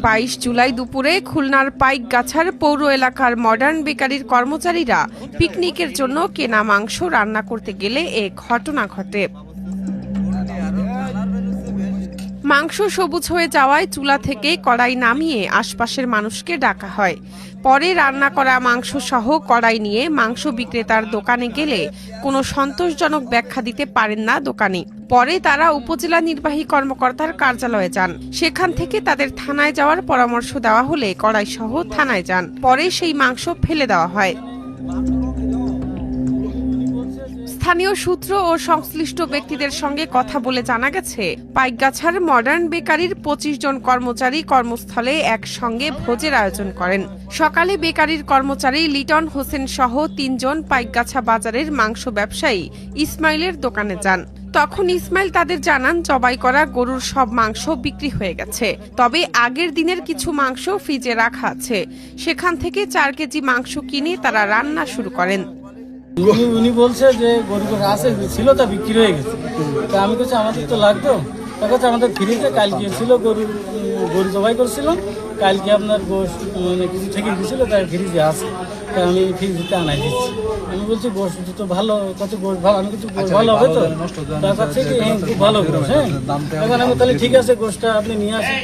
22 জুলাই দুপুরে খুলনার পাইকগাছার পৌর এলাকার মডার্ন বেকারির কর্মচারীরা পিকনিকের জন্য কেনা মাংস রান্না করতে গেলে এ ঘটনা ঘটে। মাংস সবুজ হয়ে যাওয়ায় চুলা থেকে কড়াই নামিয়ে আশপাশের মানুষকে ডাকা হয়। পরে রান্না করা মাংস সহ কড়াই নিয়ে মাংস বিক্রেতার দোকানে গেলে কোনো সন্তোষজনক ব্যাখ্যা দিতে পারেন না দোকানি। পরে তারা উপজেলা নির্বাহী কর্মকর্তার কার্যালয়ে যান। সেখান থেকে তাদের থানায় যাওয়ার পরামর্শ দেওয়া হলে কড়াই সহ থানায় যান। পরে সেই মাংস ফেলে দেওয়া হয়। স্থানীয় সূত্র ও সংশ্লিষ্ট ব্যক্তিদের সঙ্গে কথা বলে জানা গেছে, পাইকগাছার মডার্ন বেকারির 25 জন কর্মচারী কর্মস্থলে একসঙ্গে ভোজের আয়োজন করেন। সকালে বেকারির কর্মচারী লিটন হোসেন সহ 3 জন পাইকগাছা বাজারের মাংস ব্যবসায়ী ইসমাইলের দোকানে যান। তখন ইসমাইল তাদের জানান, জবাই করা গরুর সব মাংস বিক্রি হয়ে গেছে, তবে আগের দিনের কিছু মাংস ফ্রিজে রাখা আছে। সেখান থেকে 4 কেজি মাংস কিনে তারা রান্না শুরু করেন। উনি বলছে যে গরু আছে ছিল তা বিক্রি হয়ে গেছে। তা আমি বলছি আমাদের তো লাগতো। তার কাছে আমাদের ফ্রিজে কালকে ছিল গরু জবাই করছিলাম, কালকে আপনার গোশত মানে কিছু থেকে গেছিল, তার ফ্রিজে আছে। তা আমি ফ্রিজে আনাই দিচ্ছি। আমি বলছি গোশত তো ভালো, কত গোশত ভালো, আমি কিছু ভালো হবে তো তার কাছে খুব ভালো গোশত। হ্যাঁ, এখন আমি তাহলে ঠিক আছে গোশতটা আপনি নিয়ে আসেন।